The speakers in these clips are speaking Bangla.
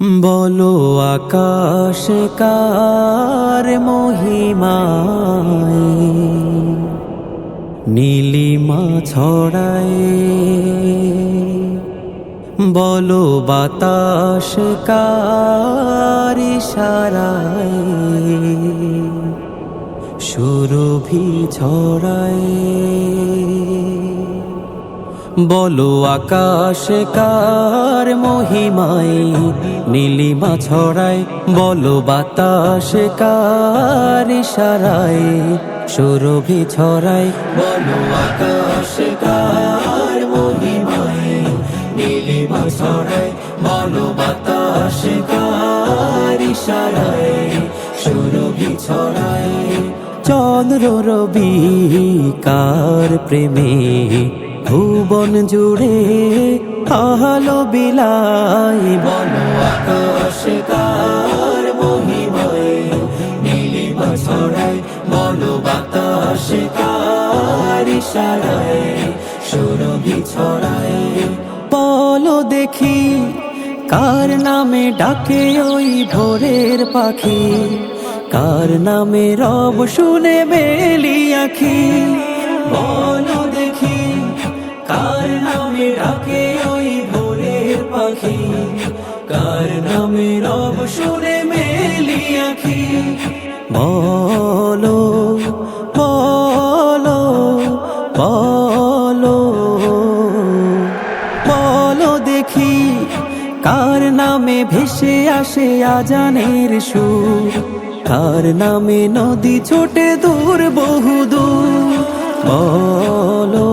বলো আকাশ কার মহিমায় নীলিমা ছড়ায়, বলো বাতাস কার ইশারায় সুরভি ছড়ায়। বলো আকাশ কার মহিমায় নীলিমা ছড়ায়, বলো বাতাস কার ইশারায় সুরভি ছড়ায়। বলো আকাশ কার মহিমায় নীলিমা ছড়ায়, বলো বাতাস কার ইশারায় সুরভি ছড়ায়। চন্দ্র রবি কার প্রেমে ভুবন জুড়ে আলো বিলাই, বলো আকাশ কার মহিমায় নীলিমা ছড়ায়, বলো বাতাস কার ইশারায় সুরভি ছড়ায়। বলো দেখি কার নামে ডাকে ওই ভোরের পাখি, কার নামে রব শুনে বেলি আখি। বলো দেখি কার নামে ডাকে ওই ভোরের পাখি, কার নামে রব শুনে মেলি আখি। বলো বলো বলো বলো দেখি কার নামে ভেসে আসে আজানের সুর, কার নামে নদী ছোটে দূর বহু দূর। বলো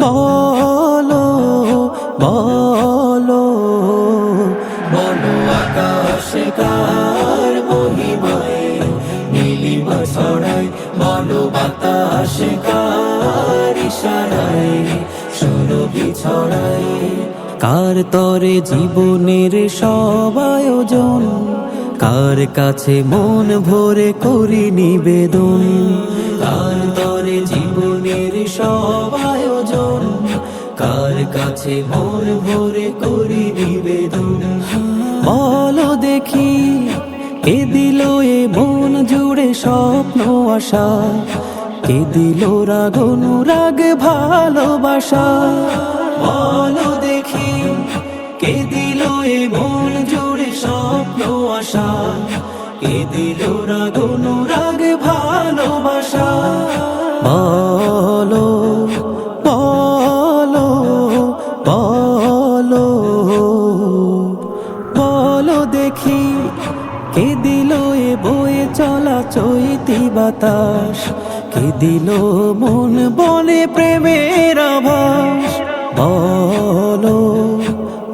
বলো বলো বলো আকাশ কার মহিমায় নীলিমা ছড়ায়, বলো বাতাস কার ইশারায় সুরভি ছড়ায়। কার তরে জীবনের সব আয়োজন, কার কাছে মন ভরে করি নিবেদন। কার তরে জীবনের সব আয়োজন, কার কাছে মন ভরে করি নিবেদন। বলো দেখি কে দিল এ মন জুড়ে স্বপ্ন আশা, কে দিল রাগ অনুরাগ ভালোবাসা। বলো দেখি কে দিল এ মন জুড়ে স্বপ্ন আশা, কে দিল রাগ অনুরাগ ভালোবাসা। বলো বলো বলো বলো দেখি কে দিল এ বয়ে চলা চৈতি বাতাস, কে দিল মন বনে প্রেমের আভাস। বলো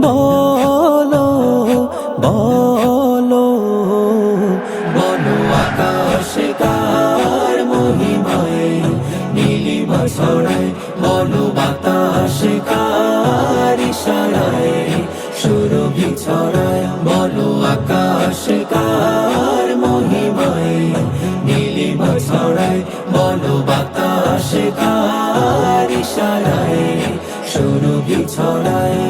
বলো বলো বলো আকাশ কার মহিমায় নীলিমা ছড়ায়, বলো বাতাস কার ইশারায় সুরভি ছড়ায়। বলো আকাশ কার মহিমায় নীলিমা ছড়ায়, বলো বাতাস কার ইশারায় সুরভি ছড়ায়।